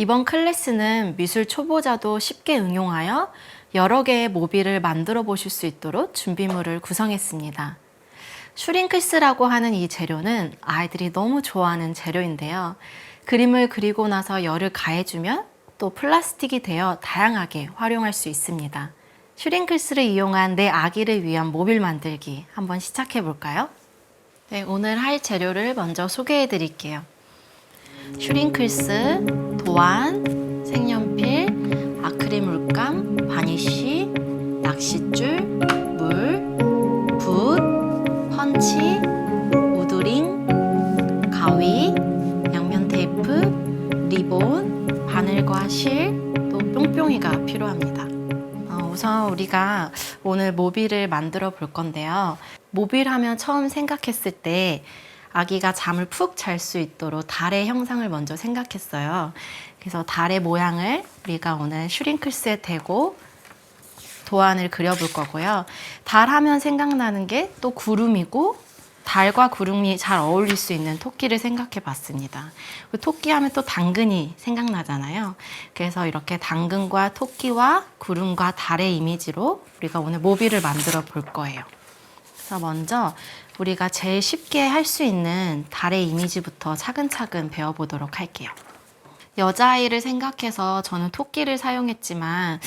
이번 클래스는 미술 초보자도 쉽게 응용하여 여러 개의 모빌을 만들어 보실 수 있도록 준비물을 구성했습니다. 슈링크스라고 하는 이 재료는 아이들이 너무 좋아하는 재료인데요. 그림을 그리고 나서 열을 가해주면 또 플라스틱이 되어 다양하게 활용할 수 있습니다. 슈링크스를 이용한 내 아기를 위한 모빌 만들기 한번 시작해 볼까요? 네, 오늘 할 재료를 먼저 소개해 드릴게요. 슈링클스, 도안, 색연필, 아크릴 물감, 바니쉬, 낚싯줄, 물, 붓, 펀치, 우드링, 가위, 양면 테이프, 리본, 바늘과 실, 또 뿅뿅이가 필요합니다. 우선 우리가 오늘 모빌을 만들어 볼 건데요. 모빌 하면 처음 생각했을 때 아기가 잠을 푹 잘 수 있도록 달의 형상을 먼저 생각했어요. 그래서 달의 모양을 우리가 오늘 슈링클스에 대고 도안을 그려볼 거고요. 달 하면 생각나는 게 또 구름이고, 달과 구름이 잘 어울릴 수 있는 토끼를 생각해 봤습니다. 토끼 하면 또 당근이 생각나잖아요. 그래서 이렇게 당근과 토끼와 구름과 달의 이미지로 우리가 오늘 모빌을 만들어 볼 거예요. 그래서 먼저 우리가 제일 쉽게 할 수 있는 달의 이미지부터 차근차근 배워보도록 할게요. 여자아이를 생각해서 저는 토끼를 사용했지만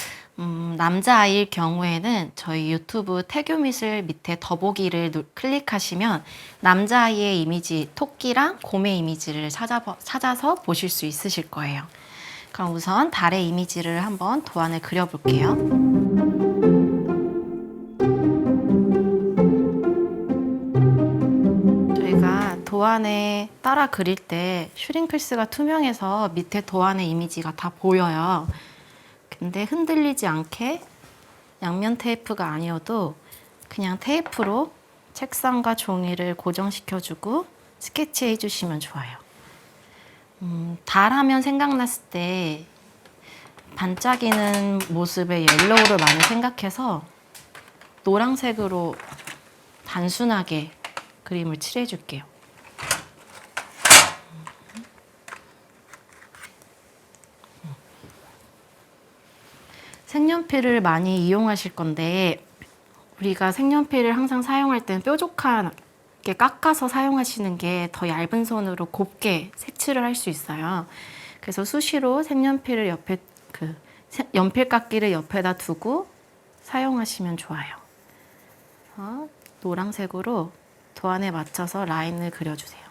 남자아이일 경우에는 저희 유튜브 태교미술 밑에 더보기를 클릭하시면 남자아이의 이미지, 토끼랑 곰의 이미지를 찾아서 보실 수 있으실 거예요. 그럼 우선 달의 이미지를 한번 도안을 그려볼게요. 저희가 도안에 따라 그릴 때 슈링클스가 투명해서 밑에 도안의 이미지가 다 보여요. 근데 흔들리지 않게 양면 테이프가 아니어도 그냥 테이프로 책상과 종이를 고정시켜주고 스케치해 주시면 좋아요. 달 하면 생각났을 때 반짝이는 모습의 옐로우를 많이 생각해서 노란색으로 단순하게 그림을 칠해 줄게요. 색연필을 많이 이용하실 건데 우리가 색연필을 항상 사용할 때는 뾰족하게 깎아서 사용하시는 게 더 얇은 손으로 곱게 색칠을 할 수 있어요. 그래서 수시로 색연필을 옆에 연필 깎기를 옆에다 두고 사용하시면 좋아요. 노란색으로 도안에 맞춰서 라인을 그려주세요.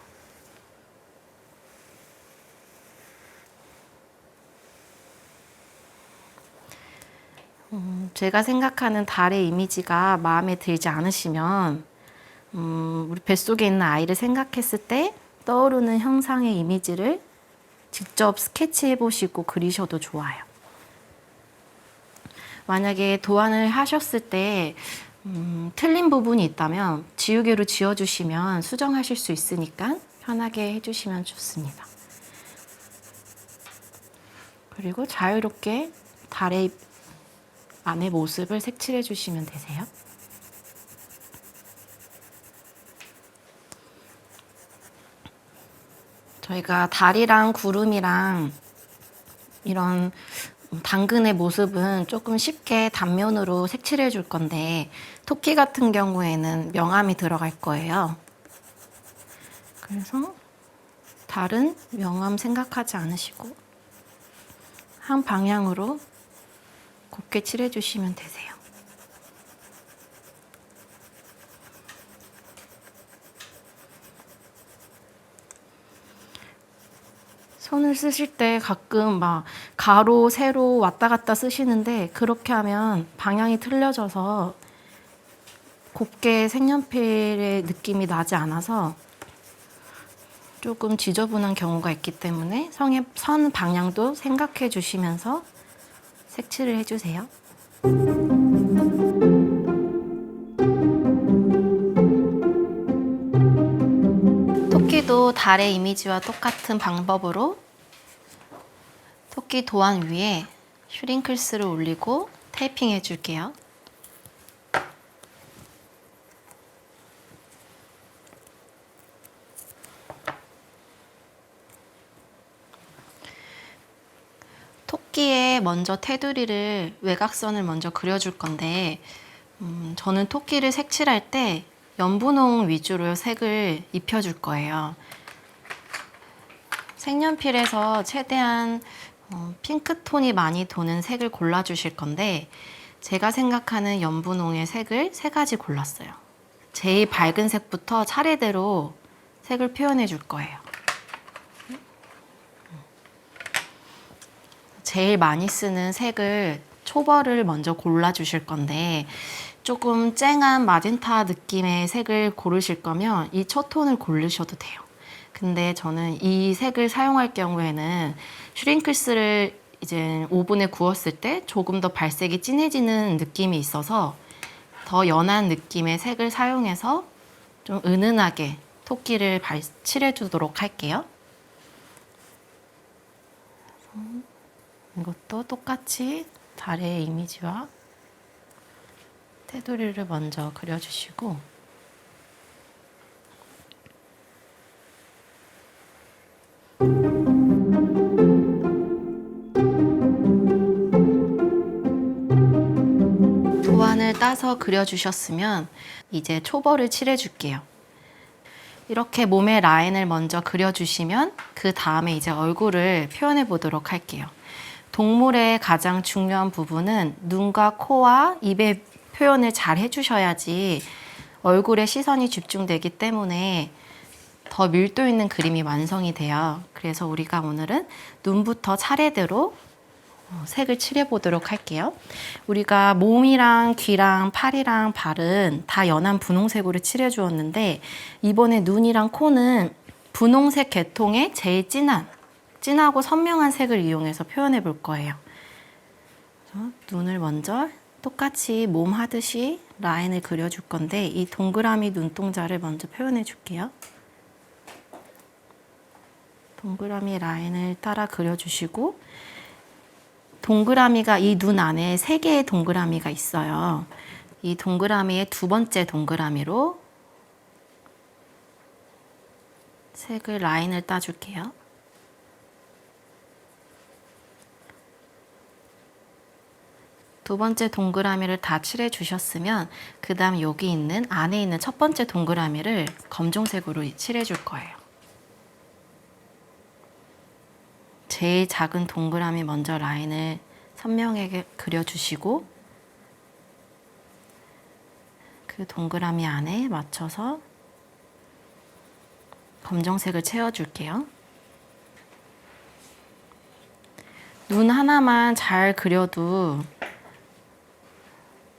제가 생각하는 달의 이미지가 마음에 들지 않으시면 우리 뱃속에 있는 아이를 생각했을 때 떠오르는 형상의 이미지를 직접 스케치해 보시고 그리셔도 좋아요. 만약에 도안을 하셨을 때 틀린 부분이 있다면 지우개로 지워주시면 수정하실 수 있으니까 편하게 해주시면 좋습니다. 그리고 자유롭게 달의 안의 모습을 색칠해 주시면 되세요. 저희가 달이랑 구름이랑 이런 당근의 모습은 조금 쉽게 단면으로 색칠해 줄 건데 토끼 같은 경우에는 명암이 들어갈 거예요. 그래서 달은 명암 생각하지 않으시고 한 방향으로 곱게 칠해 주시면 되세요. 손을 쓰실 때 가끔 막 가로, 세로 왔다 갔다 쓰시는데 그렇게 하면 방향이 틀려져서 곱게 색연필의 느낌이 나지 않아서 조금 지저분한 경우가 있기 때문에 선 방향도 생각해 주시면서 색칠을 해주세요. 토끼도 달의 이미지와 똑같은 방법으로 토끼 도안 위에 슈링클스를 올리고 테이핑 해줄게요. 토끼의 먼저 테두리를 외곽선을 먼저 그려줄 건데 저는 토끼를 색칠할 때 연분홍 위주로 색을 입혀줄 거예요. 색연필에서 최대한 핑크톤이 많이 도는 색을 골라주실 건데 제가 생각하는 연분홍의 색을 3가지 골랐어요. 제일 밝은 색부터 차례대로 색을 표현해 줄 거예요. 제일 많이 쓰는 색을 초벌을 먼저 골라주실 건데 조금 쨍한 마젠타 느낌의 색을 고르실 거면 이 첫 톤을 고르셔도 돼요. 근데 저는 이 색을 사용할 경우에는 슈링크스를 이제 오븐에 구웠을 때 조금 더 발색이 진해지는 느낌이 있어서 더 연한 느낌의 색을 사용해서 좀 은은하게 토끼를 칠해주도록 할게요. 이것도 똑같이 달의 이미지와 테두리를 먼저 그려주시고 도안을 따서 그려주셨으면 이제 초벌을 칠해줄게요. 이렇게 몸의 라인을 먼저 그려주시면 그 다음에 이제 얼굴을 표현해 보도록 할게요. 동물의 가장 중요한 부분은 눈과 코와 입의 표현을 잘 해주셔야지 얼굴에 시선이 집중되기 때문에 더 밀도 있는 그림이 완성이 돼요. 그래서 우리가 오늘은 눈부터 차례대로 색을 칠해 보도록 할게요. 우리가 몸이랑 귀랑 팔이랑 발은 다 연한 분홍색으로 칠해 주었는데 이번에 눈이랑 코는 분홍색 계통의 제일 진하고 선명한 색을 이용해서 표현해 볼 거예요. 눈을 먼저 똑같이 몸 하듯이 라인을 그려줄 건데 이 동그라미 눈동자를 먼저 표현해 줄게요. 동그라미 라인을 따라 그려주시고 동그라미가 이 눈 안에 3개의 동그라미가 있어요. 이 동그라미의 2번째 동그라미로 색을 라인을 따줄게요. 두 번째 동그라미를 다 칠해 주셨으면 그 다음 여기 있는 안에 있는 첫 번째 동그라미를 검정색으로 칠해 줄 거예요. 제일 작은 동그라미 먼저 라인을 선명하게 그려주시고 그 동그라미 안에 맞춰서 검정색을 채워줄게요. 눈 하나만 잘 그려도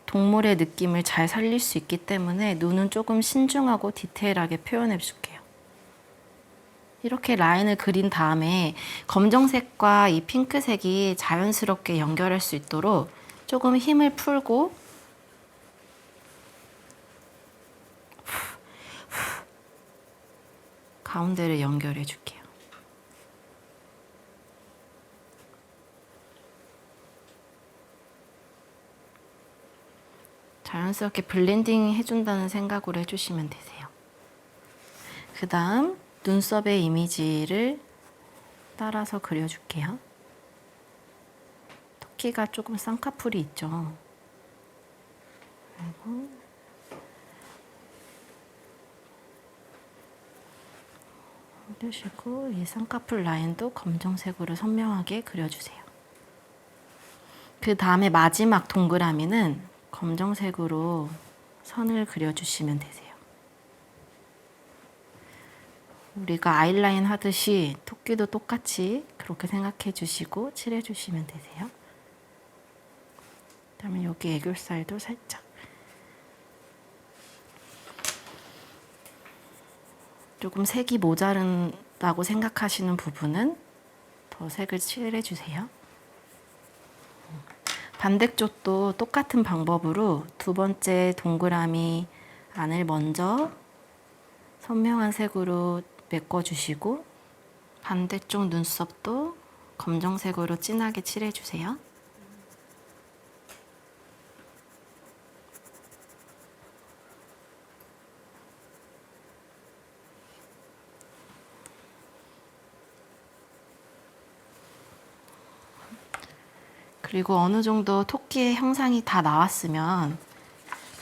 동물의 느낌을 잘 살릴 수 있기 때문에 눈은 조금 신중하고 디테일하게 표현해 줄게요. 이렇게 라인을 그린 다음에 검정색과 이 핑크색이 자연스럽게 연결할 수 있도록 조금 힘을 풀고 가운데를 연결해 줄게요. 자연스럽게 블렌딩 해준다는 생각으로 해주시면 되세요. 그 다음 눈썹의 이미지를 따라서 그려줄게요. 토끼가 조금 쌍꺼풀이 있죠. 그리고 올리시고 이 쌍꺼풀 라인도 검정색으로 선명하게 그려주세요. 그 다음에 마지막 동그라미는 검정색으로 선을 그려주시면 되세요. 우리가 아이라인 하듯이 토끼도 똑같이 그렇게 생각해 주시고 칠해 주시면 되세요. 그다음에 여기 애교살도 살짝. 조금 색이 모자른다고 생각하시는 부분은 더 색을 칠해 주세요. 반대쪽도 똑같은 방법으로 두 번째 동그라미 안을 먼저 선명한 색으로 메꿔주시고 반대쪽 눈썹도 검정색으로 진하게 칠해주세요. 그리고 어느 정도 토끼의 형상이 다 나왔으면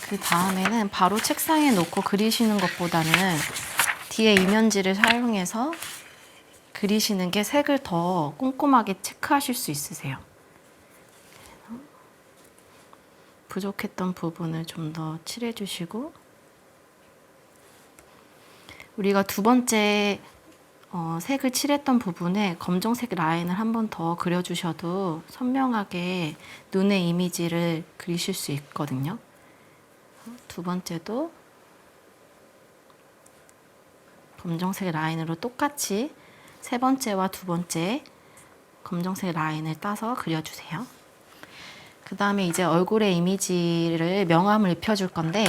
그 다음에는 바로 책상에 놓고 그리시는 것보다는 뒤에 이면지를 사용해서 그리시는 게 색을 더 꼼꼼하게 체크하실 수 있으세요. 부족했던 부분을 좀 더 칠해 주시고, 우리가 두 번째 색을 칠했던 부분에 검정색 라인을 한 번 더 그려주셔도 선명하게 눈의 이미지를 그리실 수 있거든요. 두 번째도 검정색 라인으로 똑같이 세 번째와 두 번째 검정색 라인을 따서 그려주세요. 그 다음에 이제 얼굴의 이미지를 명암을 입혀줄 건데,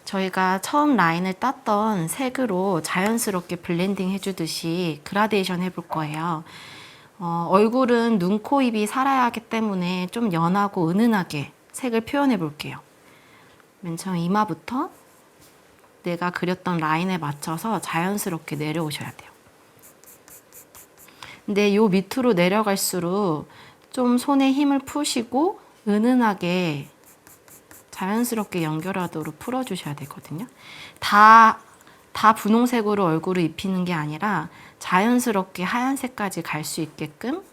저희가 처음 라인을 땄던 색으로 자연스럽게 블렌딩 해주듯이 그라데이션 해볼 거예요. 얼굴은 눈, 코, 입이 살아야 하기 때문에 좀 연하고 은은하게 색을 표현해 볼게요. 맨 처음 이마부터 내가 그렸던 라인에 맞춰서 자연스럽게 내려오셔야 돼요. 근데 요 밑으로 내려갈수록 좀 손에 힘을 푸시고 은은하게 자연스럽게 연결하도록 풀어주셔야 되거든요. 다 분홍색으로 얼굴을 입히는 게 아니라 자연스럽게 하얀색까지 갈 수 있게끔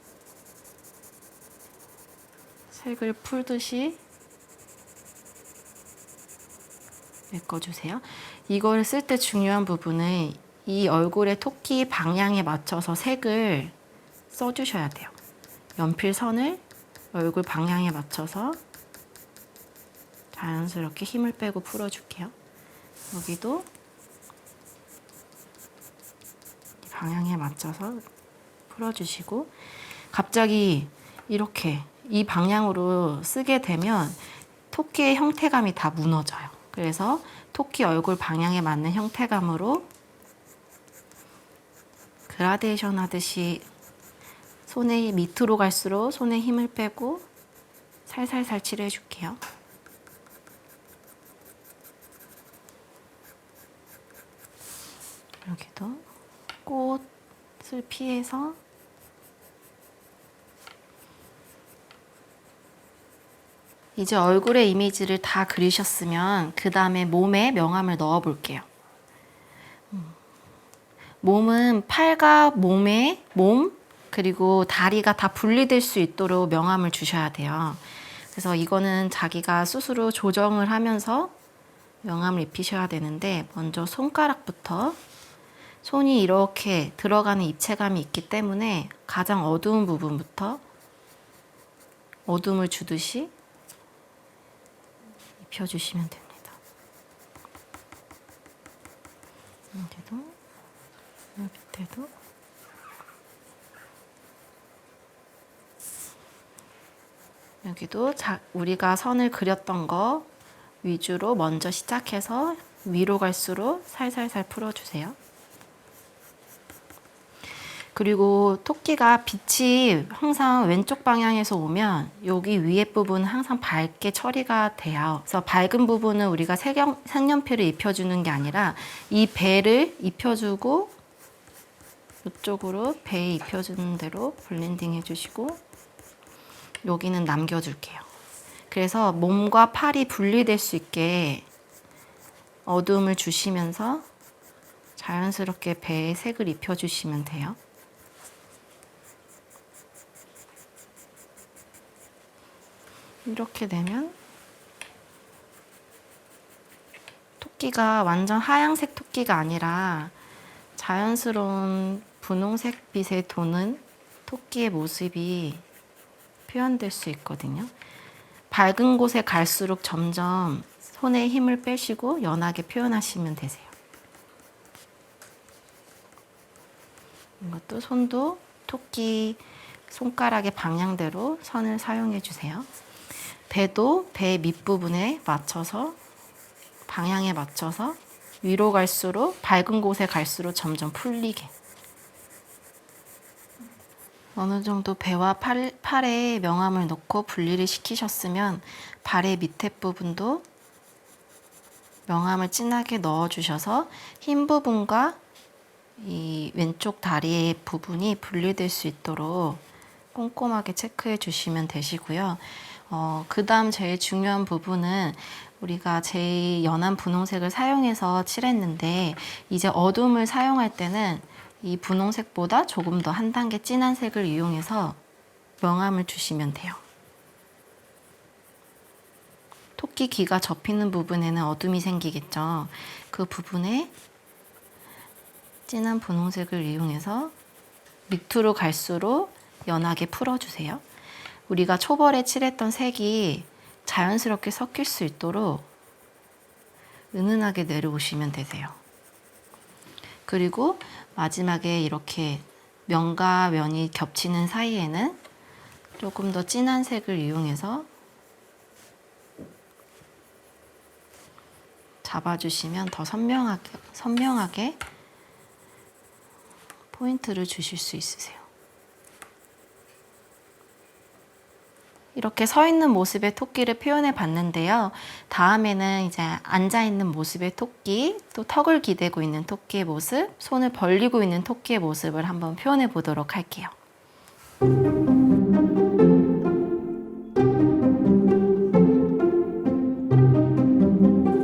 색을 풀듯이 메꿔주세요. 이걸 쓸 때 중요한 부분은 이 얼굴의 토끼 방향에 맞춰서 색을 써주셔야 돼요. 연필선을 얼굴 방향에 맞춰서 자연스럽게 힘을 빼고 풀어줄게요. 여기도 방향에 맞춰서 풀어주시고, 갑자기 이렇게 이 방향으로 쓰게 되면 토끼의 형태감이 다 무너져요. 그래서 토끼 얼굴 방향에 맞는 형태감으로 그라데이션 하듯이 손에 밑으로 갈수록 손에 힘을 빼고 살살살 칠해 줄게요. 여기도 꽃을 피해서 이제 얼굴의 이미지를 다 그리셨으면 그 다음에 몸에 명암을 넣어 볼게요. 몸은 팔과 몸 그리고 다리가 다 분리될 수 있도록 명암을 주셔야 돼요. 그래서 이거는 자기가 스스로 조정을 하면서 명암을 입히셔야 되는데, 먼저 손가락부터, 손이 이렇게 들어가는 입체감이 있기 때문에 가장 어두운 부분부터 어둠을 주듯이 입혀주시면 됩니다. 여기도, 이 밑에도. 여기도 우리가 선을 그렸던 거 위주로 먼저 시작해서 위로 갈수록 살살살 풀어주세요. 그리고 토끼가 빛이 항상 왼쪽 방향에서 오면 여기 위에 부분은 항상 밝게 처리가 돼요. 그래서 밝은 부분은 우리가 색연필을 입혀주는 게 아니라 이 배를 입혀주고, 이쪽으로 배에 입혀주는 대로 블렌딩 해주시고, 여기는 남겨줄게요. 그래서 몸과 팔이 분리될 수 있게 어두움을 주시면서 자연스럽게 배에 색을 입혀주시면 돼요. 이렇게 되면 토끼가 완전 하얀색 토끼가 아니라 자연스러운 분홍색 빛에 도는 토끼의 모습이 표현될 수 있거든요. 밝은 곳에 갈수록 점점 손에 힘을 빼시고 연하게 표현하시면 되세요. 이것도 손도 토끼 손가락의 방향대로 선을 사용해 주세요. 배도 배 밑부분에 맞춰서, 방향에 맞춰서 위로 갈수록, 밝은 곳에 갈수록 점점 풀리게. 어느 정도 배와 팔에 명암을 넣고 분리를 시키셨으면 발의 밑에 부분도 명암을 진하게 넣어주셔서 흰 부분과 이 왼쪽 다리의 부분이 분리될 수 있도록 꼼꼼하게 체크해 주시면 되시고요. 그 다음 제일 중요한 부분은 우리가 제일 연한 분홍색을 사용해서 칠했는데 이제 어둠을 사용할 때는 이 분홍색보다 조금 더 한 단계 진한 색을 이용해서 명암을 주시면 돼요. 토끼 귀가 접히는 부분에는 어둠이 생기겠죠. 그 부분에 진한 분홍색을 이용해서 밑으로 갈수록 연하게 풀어주세요. 우리가 초벌에 칠했던 색이 자연스럽게 섞일 수 있도록 은은하게 내려오시면 되세요. 그리고 마지막에 이렇게 면과 면이 겹치는 사이에는 조금 더 진한 색을 이용해서 잡아주시면 더 선명하게 포인트를 주실 수 있으세요. 이렇게 서 있는 모습의 토끼를 표현해 봤는데요. 다음에는 이제 앉아 있는 모습의 토끼, 또 턱을 기대고 있는 토끼의 모습, 손을 벌리고 있는 토끼의 모습을 한번 표현해 보도록 할게요.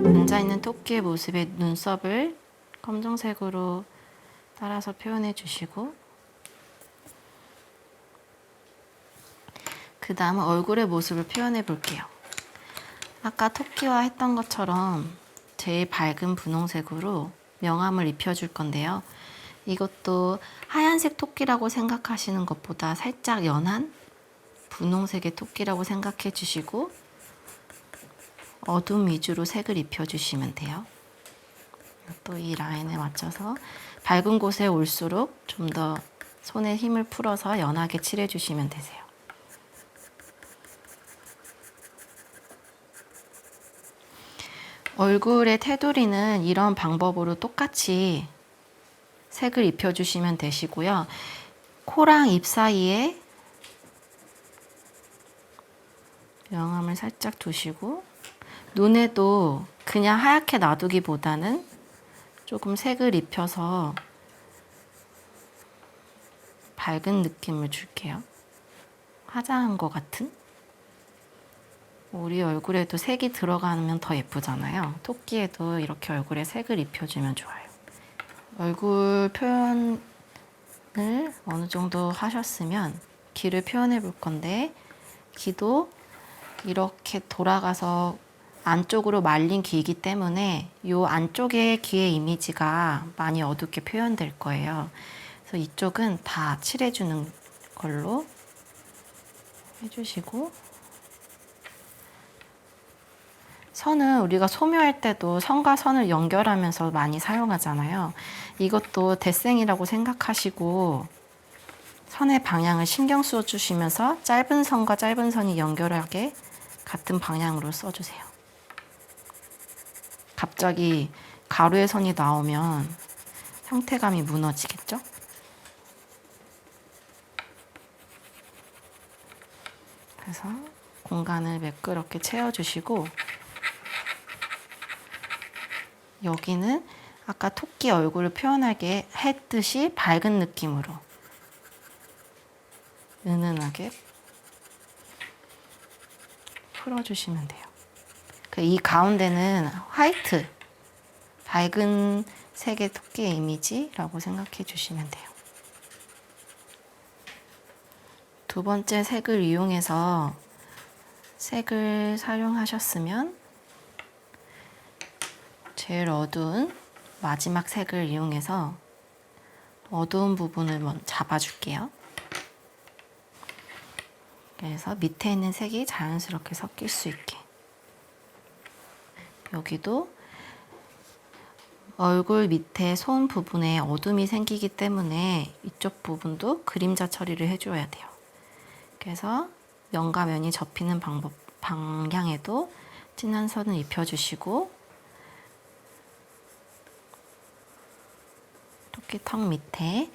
앉아 있는 토끼의 모습의 눈썹을 검정색으로 따라서 표현해 주시고, 그 다음은 얼굴의 모습을 표현해 볼게요. 아까 토끼와 했던 것처럼 제일 밝은 분홍색으로 명암을 입혀줄 건데요. 이것도 하얀색 토끼라고 생각하시는 것보다 살짝 연한 분홍색의 토끼라고 생각해 주시고 어둠 위주로 색을 입혀주시면 돼요. 또 이 라인에 맞춰서 밝은 곳에 올수록 좀 더 손에 힘을 풀어서 연하게 칠해 주시면 되세요. 얼굴의 테두리는 이런 방법으로 똑같이 색을 입혀주시면 되시고요. 코랑 입 사이에 명암을 살짝 두시고, 눈에도 그냥 하얗게 놔두기보다는 조금 색을 입혀서 밝은 느낌을 줄게요. 화장한 것 같은? 우리 얼굴에도 색이 들어가면 더 예쁘잖아요. 토끼에도 이렇게 얼굴에 색을 입혀주면 좋아요. 얼굴 표현을 어느 정도 하셨으면 귀를 표현해 볼 건데, 귀도 이렇게 돌아가서 안쪽으로 말린 귀이기 때문에 이 안쪽의 귀의 이미지가 많이 어둡게 표현될 거예요. 그래서 이쪽은 다 칠해주는 걸로 해주시고, 선은 우리가 소묘할 때도 선과 선을 연결하면서 많이 사용하잖아요. 이것도 대생이라고 생각하시고 선의 방향을 신경 써 주시면서 짧은 선과 짧은 선이 연결하게 같은 방향으로 써주세요. 갑자기 가로의 선이 나오면 형태감이 무너지겠죠? 그래서 공간을 매끄럽게 채워주시고, 여기는 아까 토끼 얼굴을 표현하게 했듯이 밝은 느낌으로 은은하게 풀어주시면 돼요. 이 가운데는 화이트, 밝은 색의 토끼의 이미지라고 생각해 주시면 돼요. 두 번째 색을 이용해서 색을 사용하셨으면 제일 어두운 마지막 색을 이용해서 어두운 부분을 먼저 잡아줄게요. 그래서 밑에 있는 색이 자연스럽게 섞일 수 있게. 여기도 얼굴 밑에 손 부분에 어둠이 생기기 때문에 이쪽 부분도 그림자 처리를 해줘야 돼요. 그래서 면과 면이 접히는 방향에도 진한 선을 입혀주시고, 토끼 턱 밑에,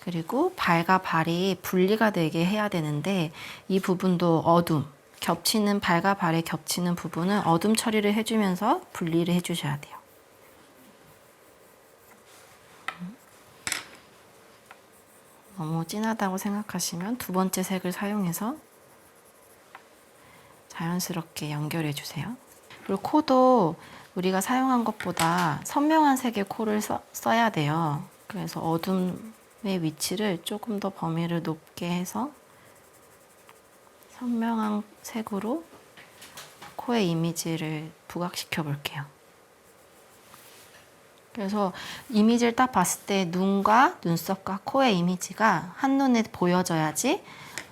그리고 발과 발이 분리가 되게 해야 되는데 이 부분도 어둠, 겹치는 발과 발에 겹치는 부분은 어둠 처리를 해주면서 분리를 해주셔야 돼요. 너무 진하다고 생각하시면 두 번째 색을 사용해서 자연스럽게 연결해 주세요. 그리고 코도 우리가 사용한 것보다 선명한 색의 코를 써야 돼요. 그래서 어둠의 위치를 조금 더 범위를 높게 해서 선명한 색으로 코의 이미지를 부각시켜 볼게요. 그래서 이미지를 딱 봤을 때 눈과 눈썹과 코의 이미지가 한눈에 보여져야지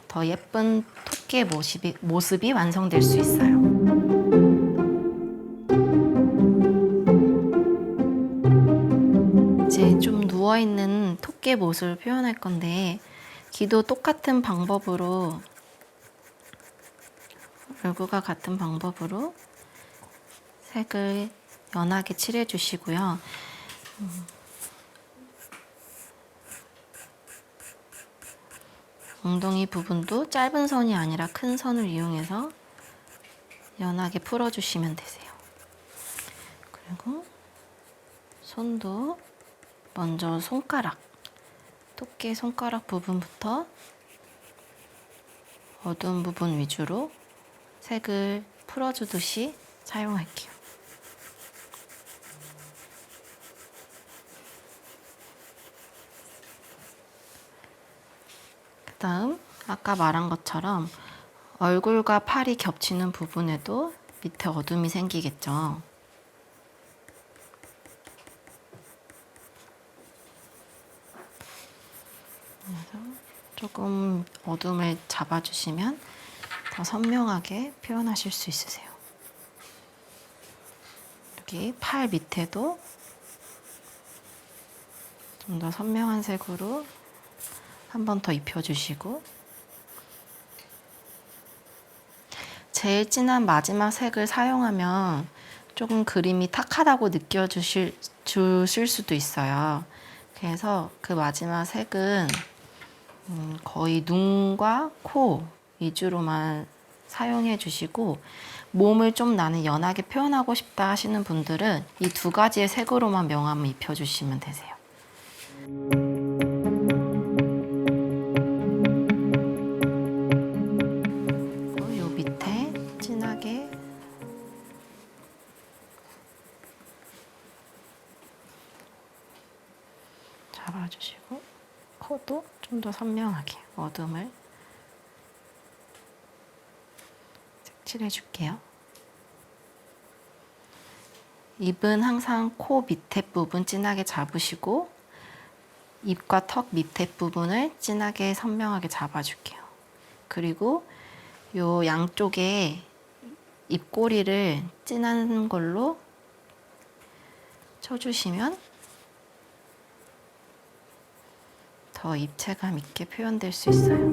더 예쁜 토끼의 모습이 완성될 수 있어요. 이제 좀 누워있는 토끼의 모습을 표현할 건데 귀도 똑같은 방법으로 얼굴과 같은 방법으로 색을 연하게 칠해 주시고요. 엉덩이 부분도 짧은 선이 아니라 큰 선을 이용해서 연하게 풀어주시면 되세요. 그리고 손도 먼저 손가락, 토끼의 손가락 부분부터 어두운 부분 위주로 색을 풀어주듯이 사용할게요. 그 다음 아까 말한 것처럼 얼굴과 팔이 겹치는 부분에도 밑에 어둠이 생기겠죠. 그래서 조금 어둠을 잡아주시면 더 선명하게 표현하실 수 있으세요. 여기 팔 밑에도 좀 더 선명한 색으로 한 번 더 입혀주시고 제일 진한 마지막 색을 사용하면 조금 그림이 탁하다고 느껴주실 수도 있어요. 그래서 그 마지막 색은 거의 눈과 코 위주로만 사용해 주시고 몸을 좀 나는 연하게 표현하고 싶다 하시는 분들은 이 두 가지의 색으로만 명암을 입혀주시면 되세요. 요 밑에 진하게 잡아주시고 코도 좀 더 선명하게 어둠을 색칠해 줄게요. 입은 항상 코 밑에 부분 진하게 잡으시고 입과 턱 밑에 부분을 진하게 선명하게 잡아줄게요. 그리고 요 양쪽에 입꼬리를 진한 걸로 쳐주시면 더 입체감 있게 표현될 수 있어요.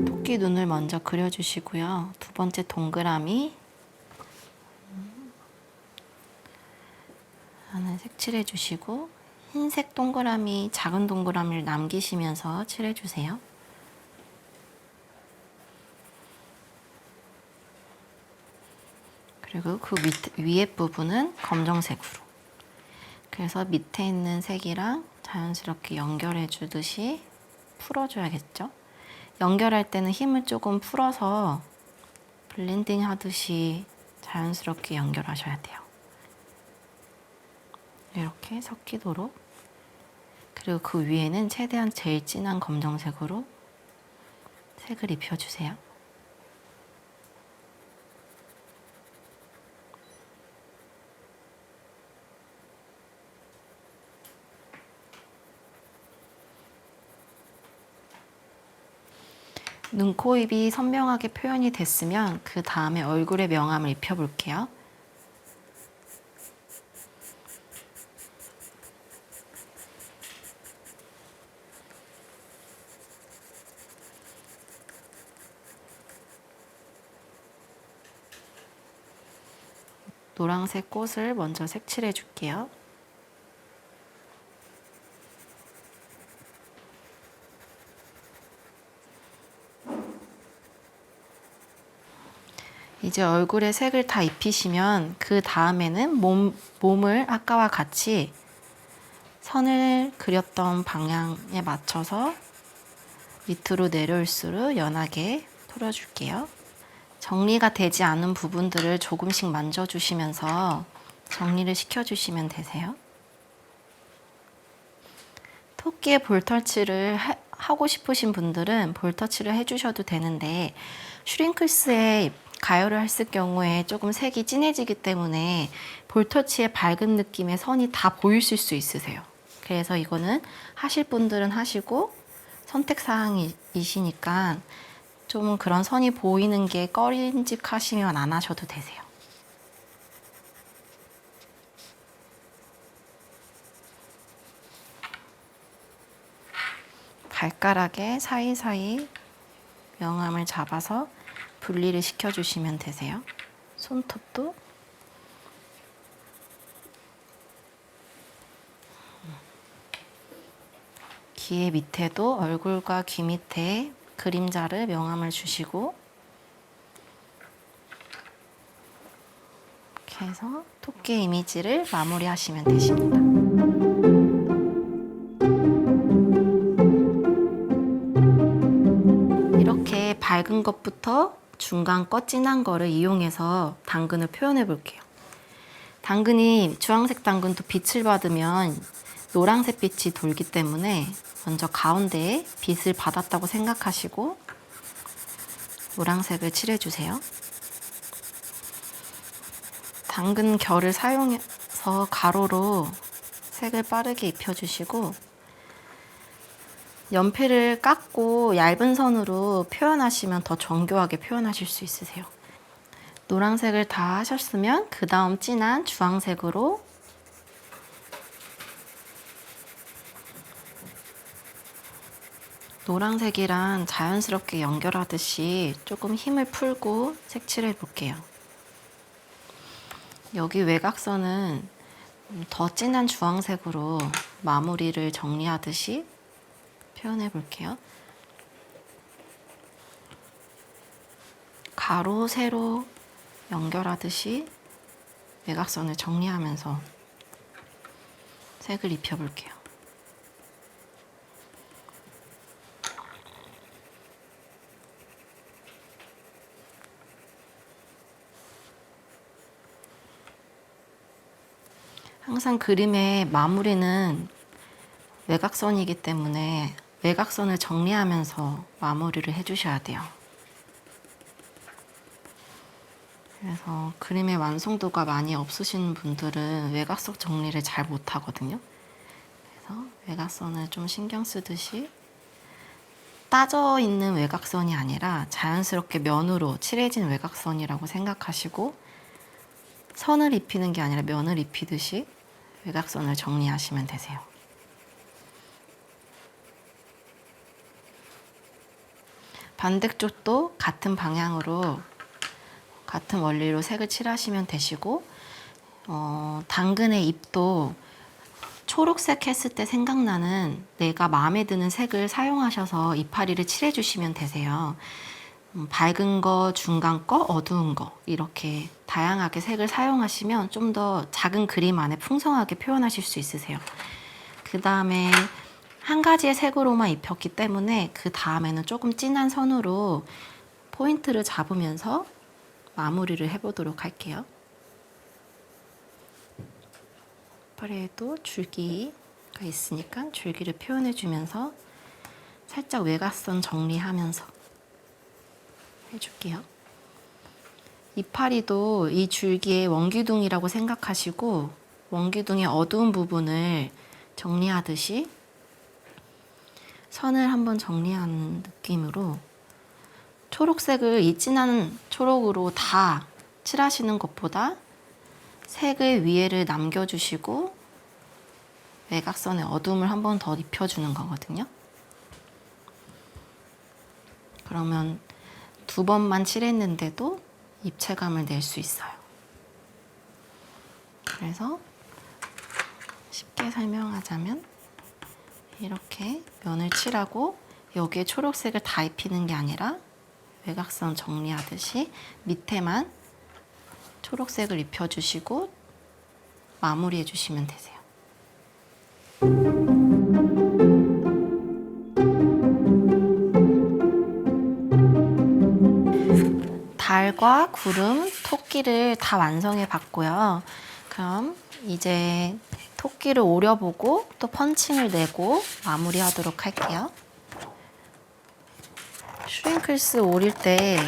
토끼 눈을 먼저 그려주시고요. 두 번째 동그라미 하나 색칠해 주시고 흰색 동그라미, 작은 동그라미를 남기시면서 칠해 주세요. 그리고 그 위에 부분은 검정색으로. 그래서 밑에 있는 색이랑 자연스럽게 연결해 주듯이 풀어줘야겠죠? 연결할 때는 힘을 조금 풀어서 블렌딩 하듯이 자연스럽게 연결하셔야 돼요. 이렇게 섞이도록. 그리고 그 위에는 최대한 제일 진한 검정색으로 색을 입혀주세요. 눈, 코, 입이 선명하게 표현이 됐으면 그 다음에 얼굴에 명암을 입혀볼게요. 노란색 꽃을 먼저 색칠해 줄게요. 이제 얼굴에 색을 다 입히시면 그 다음에는 몸을 아까와 같이 선을 그렸던 방향에 맞춰서 밑으로 내려올수록 연하게 풀어줄게요. 정리가 되지 않은 부분들을 조금씩 만져주시면서 정리를 시켜주시면 되세요. 토끼에 볼터치를 하고 싶으신 분들은 볼터치를 해주셔도 되는데 슈링클스에 가열을 했을 경우에 조금 색이 진해지기 때문에 볼터치의 밝은 느낌의 선이 다 보이실 수 있으세요. 그래서 이거는 하실 분들은 하시고 선택사항이시니까 좀 그런 선이 보이는 게 꺼림직하시면 안 하셔도 되세요. 발가락에 사이사이 명암을 잡아서 분리를 시켜주시면 되세요. 손톱도 귀의 밑에도 얼굴과 귀 밑에 그림자를 명암을 주시고 이렇게 해서 토끼 이미지를 마무리하시면 되십니다. 이렇게 밝은 것부터 중간 거 진한 거를 이용해서 당근을 표현해 볼게요. 당근이 주황색 당근도 빛을 받으면 노란색 빛이 돌기 때문에 먼저 가운데에 빛을 받았다고 생각하시고 노란색을 칠해주세요. 당근 결을 사용해서 가로로 색을 빠르게 입혀주시고 연필을 깎고 얇은 선으로 표현하시면 더 정교하게 표현하실 수 있으세요. 노란색을 다 하셨으면 그 다음 진한 주황색으로 노란색이랑 자연스럽게 연결하듯이 조금 힘을 풀고 색칠해 볼게요. 여기 외곽선은 더 진한 주황색으로 마무리를 정리하듯이 표현해 볼게요. 가로, 세로 연결하듯이 외곽선을 정리하면서 색을 입혀 볼게요. 항상 그림의 마무리는 외곽선이기 때문에 외곽선을 정리하면서 마무리를 해주셔야 돼요. 그래서 그림의 완성도가 많이 없으신 분들은 외곽선 정리를 잘 못하거든요. 그래서 외곽선을 좀 신경 쓰듯이 따져 있는 외곽선이 아니라 자연스럽게 면으로 칠해진 외곽선이라고 생각하시고 선을 입히는 게 아니라 면을 입히듯이 외곽선을 정리하시면 되세요. 반대쪽도 같은 방향으로 같은 원리로 색을 칠하시면 되시고 당근의 잎도 초록색 했을 때 생각나는 내가 마음에 드는 색을 사용하셔서 이파리를 칠해주시면 되세요. 밝은 거, 중간 거, 어두운 거 이렇게 다양하게 색을 사용하시면 좀 더 작은 그림 안에 풍성하게 표현하실 수 있으세요. 그 다음에 한 가지의 색으로만 입혔기 때문에 그 다음에는 조금 진한 선으로 포인트를 잡으면서 마무리를 해보도록 할게요. 팔에도 줄기가 있으니까 줄기를 표현해주면서 살짝 외곽선 정리하면서 해줄게요. 이파리도 이 줄기의 원기둥이라고 생각하시고 원기둥의 어두운 부분을 정리하듯이 선을 한번 정리하는 느낌으로 초록색을 이 진한 초록으로 다 칠하시는 것보다 색의 위에를 남겨주시고 외곽선에 어둠을 한 번 더 입혀주는 거거든요. 그러면 2번만 칠했는데도 입체감을 낼 수 있어요. 그래서 쉽게 설명하자면 이렇게 면을 칠하고 여기에 초록색을 다 입히는 게 아니라 외곽선 정리하듯이 밑에만 초록색을 입혀주시고 마무리해 주시면 되세요. 달과 구름, 토끼를 다 완성해 봤고요. 그럼 이제 토끼를 오려보고 또 펀칭을 내고 마무리하도록 할게요. 슈링클스 오릴 때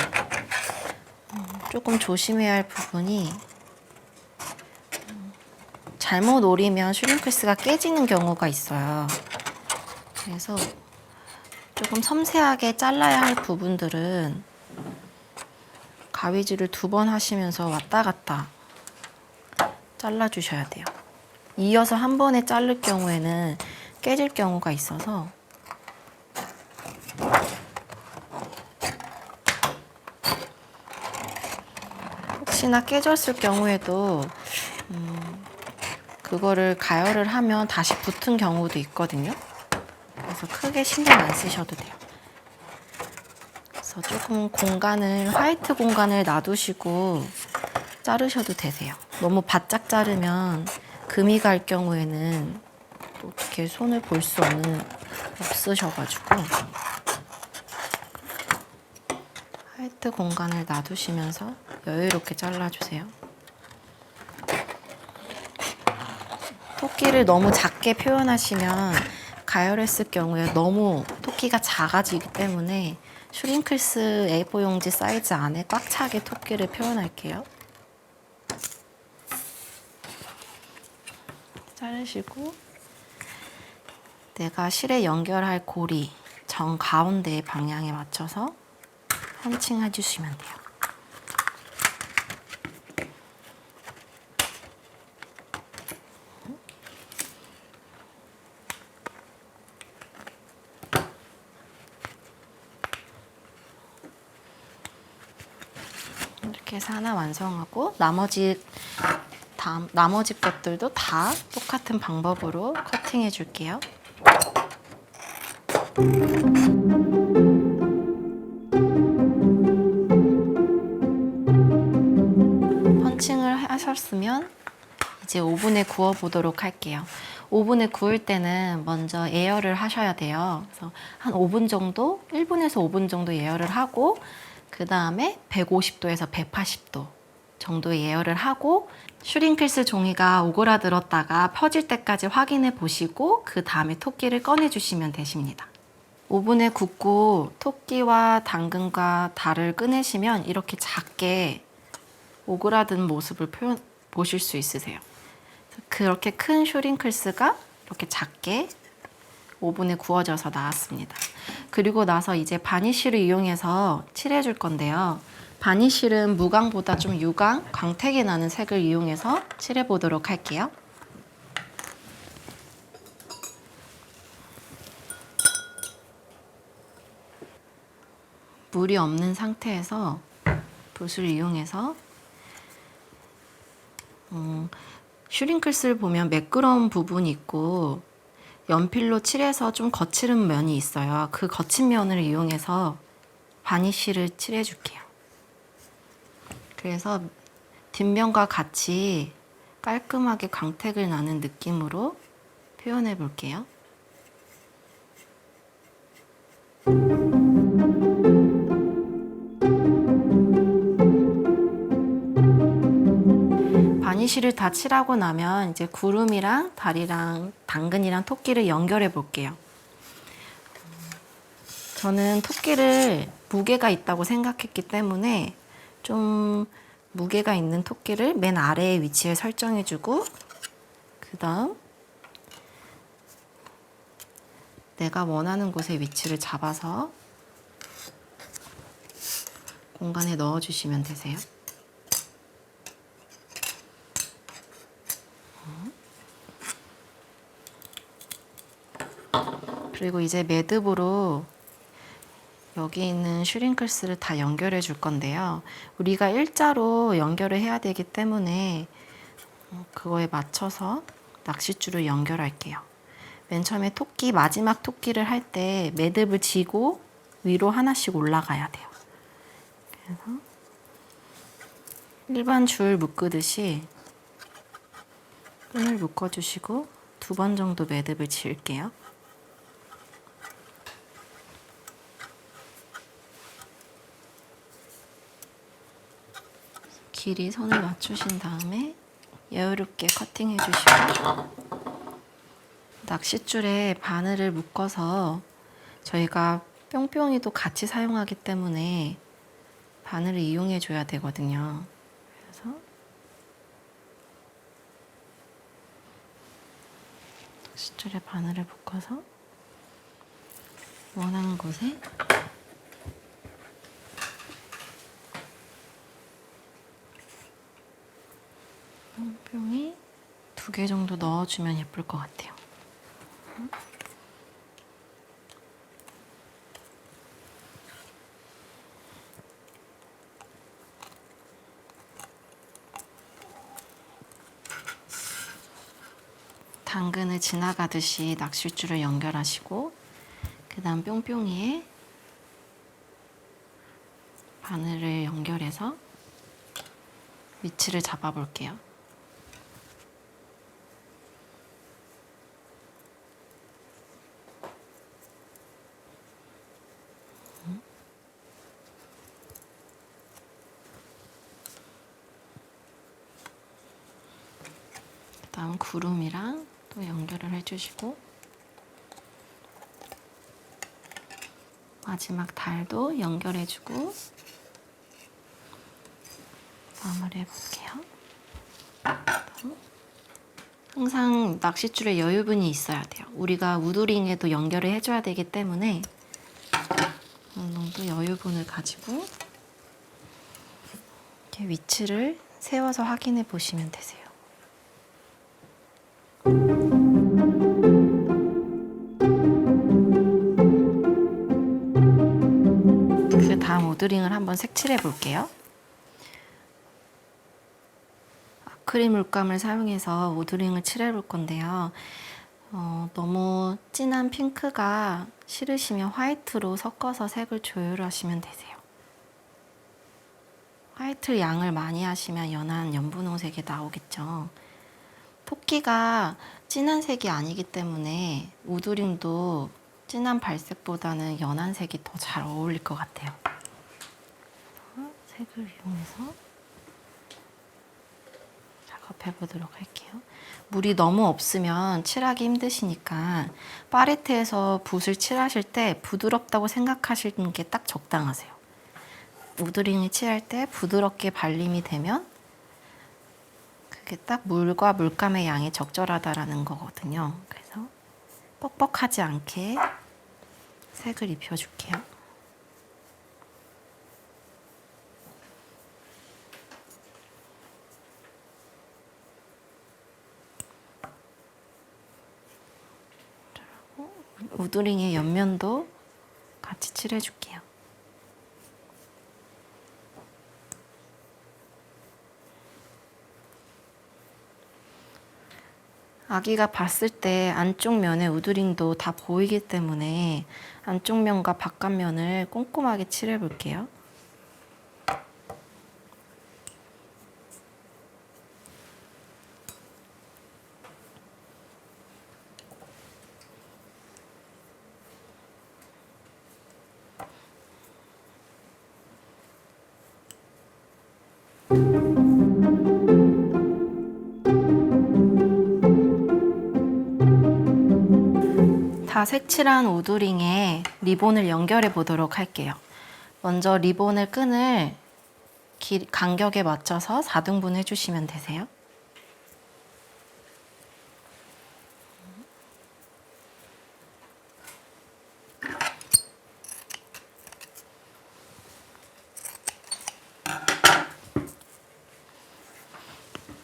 조금 조심해야 할 부분이, 잘못 오리면 슈링클스가 깨지는 경우가 있어요. 그래서 조금 섬세하게 잘라야 할 부분들은 가위질을 2번 하시면서 왔다 갔다 잘라주셔야 돼요. 이어서 한 번에 자를 경우에는 깨질 경우가 있어서 혹시나 깨졌을 경우에도 그거를 가열을 하면 다시 붙은 경우도 있거든요. 그래서 크게 신경 안 쓰셔도 돼요. 그래서 조금 공간을, 화이트 공간을 놔두시고 자르셔도 되세요. 너무 바짝 자르면 금이 갈 경우에는 또 어떻게 손을 볼 수 없으셔가지고 화이트 공간을 놔두시면서 여유롭게 잘라주세요. 토끼를 너무 작게 표현하시면 가열했을 경우에 너무 토끼가 작아지기 때문에 슈링클스 A4 용지 사이즈 안에 꽉 차게 토끼를 표현할게요. 자르시고 내가 실에 연결할 고리 정 가운데 방향에 맞춰서 펀칭 해주시면 돼요. 이렇게 해서 하나 완성하고 나머지 것들도 다 똑같은 방법으로 커팅해 줄게요. 펀칭을 하셨으면 이제 오븐에 구워 보도록 할게요. 오븐에 구울 때는 먼저 예열을 하셔야 돼요. 그래서 한 5분 정도, 1분에서 5분 정도 예열을 하고 그 다음에 150도에서 180도 정도 예열을 하고 슈링클스 종이가 오그라들었다가 펴질 때까지 확인해 보시고 그 다음에 토끼를 꺼내 주시면 되십니다. 오븐에 굽고 토끼와 당근과 달을 꺼내시면 이렇게 작게 오그라든 모습을 보실 수 있으세요. 그렇게 큰 슈링클스가 이렇게 작게 오븐에 구워져서 나왔습니다. 그리고 나서 이제 바니쉬를 이용해서 칠해 줄 건데요. 바니쉬는 무광보다 좀 유광, 광택이 나는 색을 이용해서 칠해 보도록 할게요. 물이 없는 상태에서 붓을 이용해서 슈링클스를 보면 매끄러운 부분이 있고 연필로 칠해서 좀 거칠은 면이 있어요. 그 거친 면을 이용해서 바니쉬를 칠해 줄게요. 그래서 뒷면과 같이 깔끔하게 광택을 나는 느낌으로 표현해 볼게요. 바니쉬를 다 칠하고 나면 이제 구름이랑 달이랑 당근이랑 토끼를 연결해 볼게요. 저는 토끼를 무게가 있다고 생각했기 때문에 좀 무게가 있는 토끼를 맨 아래의 위치에 설정해 주고 그 다음 내가 원하는 곳에 위치를 잡아서 공간에 넣어 주시면 되세요. 그리고 이제 매듭으로 여기 있는 슈링클스를 다 연결해 줄 건데요. 우리가 일자로 연결을 해야 되기 때문에 그거에 맞춰서 낚싯줄을 연결할게요. 맨 처음에 토끼, 마지막 토끼를 할 때 매듭을 지고 위로 하나씩 올라가야 돼요. 그래서 일반 줄 묶으듯이 끈을 묶어주시고 2번 정도 매듭을 지을게요. 길이 선을 맞추신 다음에 여유롭게 커팅해 주시고, 낚싯줄에 바늘을 묶어서 저희가 뿅뿅이도 같이 사용하기 때문에 바늘을 이용해 줘야 되거든요. 그래서 낚싯줄에 바늘을 묶어서 원하는 곳에 뿅뿅이 2개 정도 넣어주면 예쁠 것 같아요. 당근을 지나가듯이 낚싯줄을 연결하시고, 그 다음 뿅뿅이에 바늘을 연결해서 위치를 잡아 볼게요. 그 다음 구름이랑 또 연결을 해주시고, 마지막 달도 연결해주고 마무리해볼게요. 항상 낚싯줄에 여유분이 있어야 돼요. 우리가 우드링에도 연결을 해줘야 되기 때문에 어느 정도 여유분을 가지고 이렇게 위치를 세워서 확인해 보시면 되세요. 그 다음 우드링을 한번 색칠해 볼게요. 아크릴 물감을 사용해서 우드링을 칠해 볼 건데요. 너무 진한 핑크가 싫으시면 화이트로 섞어서 색을 조율하시면 되세요. 화이트 양을 많이 하시면 연한 연분홍색이 나오겠죠. 토끼가 진한 색이 아니기 때문에 우드링도 진한 발색보다는 연한 색이 더 잘 어울릴 것 같아요. 색을 이용해서 작업해 보도록 할게요. 물이 너무 없으면 칠하기 힘드시니까 팔레트에서 붓을 칠하실 때 부드럽다고 생각하시는 게 딱 적당하세요. 우드링을 칠할 때 부드럽게 발림이 되면 그게 딱 물과 물감의 양이 적절하다라는 거거든요. 그래서 뻑뻑하지 않게 색을 입혀줄게요. 우드링의 옆면도 같이 칠해줄게요. 아기가 봤을 때 안쪽 면의 우드링도 다 보이기 때문에 안쪽 면과 바깥 면을 꼼꼼하게 칠해 볼게요. 다 색칠한 우드링에 리본을 연결해 보도록 할게요. 먼저 리본을 끈을 간격에 맞춰서 4등분 해주시면 되세요.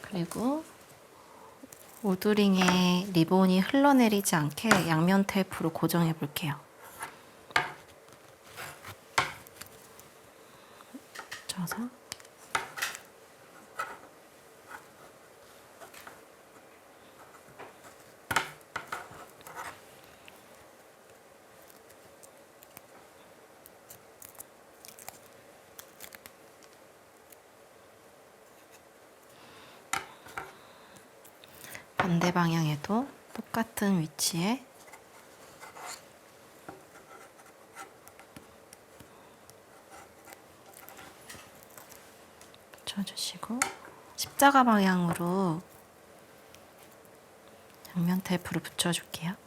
그리고 우드링에 리본이 흘러내리지 않게 양면 테이프로 고정해 볼게요. 져서 반대 방향에도 똑같은 위치에 붙여주시고 십자가 방향으로 양면 테이프를 붙여줄게요.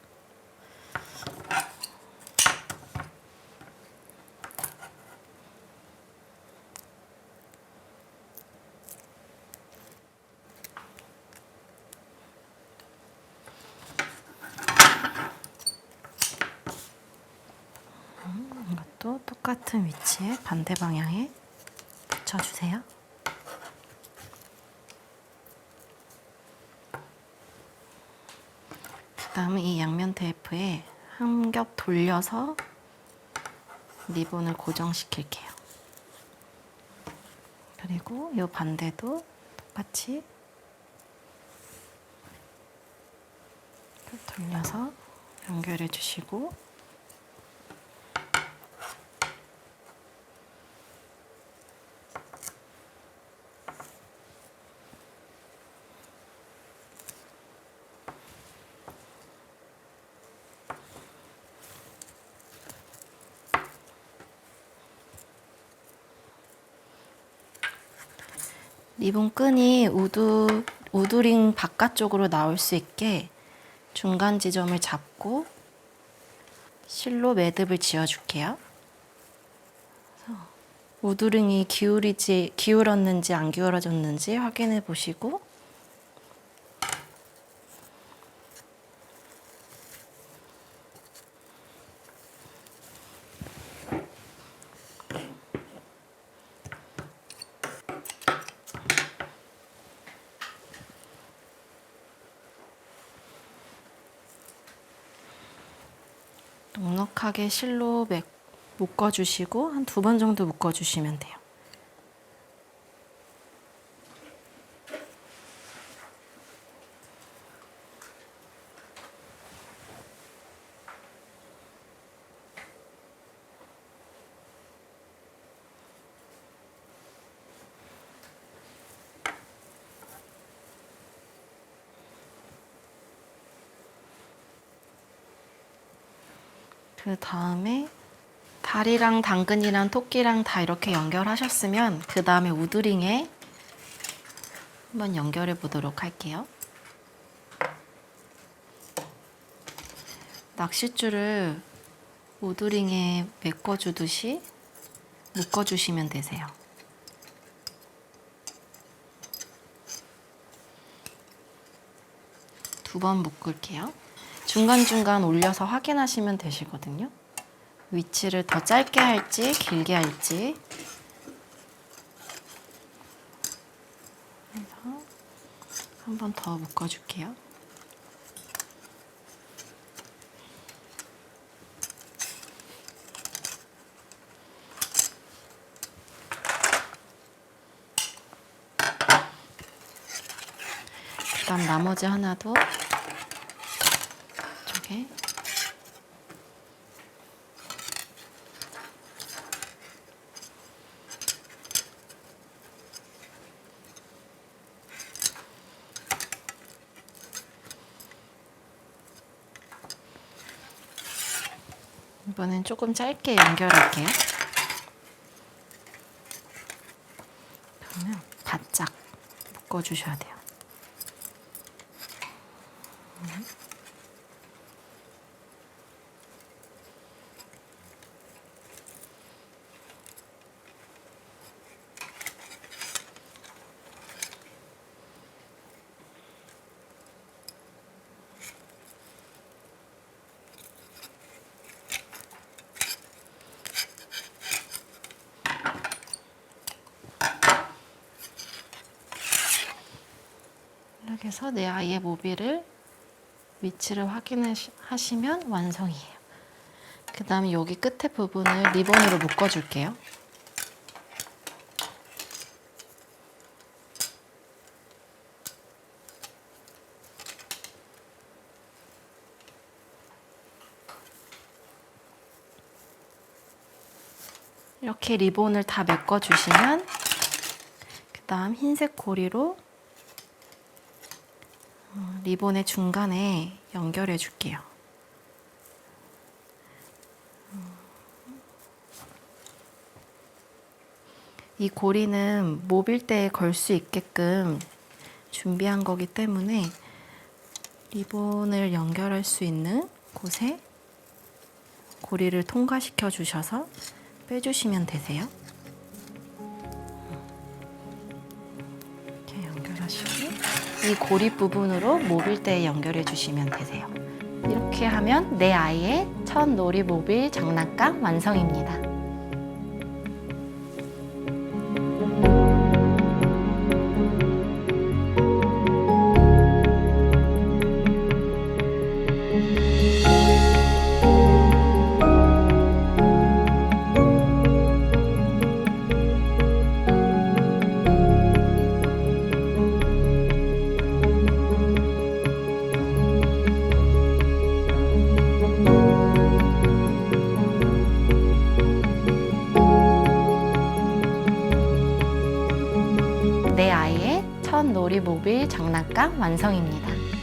이것도 똑같은 위치에 반대 방향에 붙여주세요. 그 다음에 이 양면 테이프에 한 겹 돌려서 리본을 고정시킬게요. 그리고 이 반대도 똑같이 돌려서 연결해 주시고 리본 끈이 우드링 바깥쪽으로 나올 수 있게 중간 지점을 잡고 실로 매듭을 지어줄게요. 우드링이 기울었는지 안 기울어졌는지 확인해 보시고 넉넉하게 실로 묶어주시고 한 2번 정도 묶어주시면 돼요. 그 다음에 다리랑 당근이랑 토끼랑 다 이렇게 연결하셨으면 그 다음에 우드링에 한번 연결해 보도록 할게요. 낚싯줄을 우드링에 메꿔주듯이 묶어주시면 되세요. 두 번 묶을게요. 중간중간 올려서 확인하시면 되시거든요. 위치를 더 짧게 할지 길게 할지. 그래서 한 번 더 묶어줄게요. 그 다음 나머지 하나도 이쪽에 이번엔 조금 짧게 연결할게요. 그러면 바짝 묶어주셔야 돼요. 이렇게 해서 내 아이의 모비를 위치를 확인하시면 완성이에요. 그 다음에 여기 끝에 부분을 리본으로 묶어줄게요. 이렇게 리본을 다 메꿔주시면 그 다음 흰색 고리로 리본의 중간에 연결해 줄게요. 이 고리는 모빌대에 걸 수 있게끔 준비한 거기 때문에 리본을 연결할 수 있는 곳에 고리를 통과시켜 주셔서 빼주시면 되세요. 이렇게 연결하시고 이 고리 부분으로 모빌대에 연결해 주시면 되세요. 이렇게 하면 내 아이의 첫 놀이 모빌 장난감 완성입니다. 내 아이의 첫 놀이 모빌 장난감 완성입니다.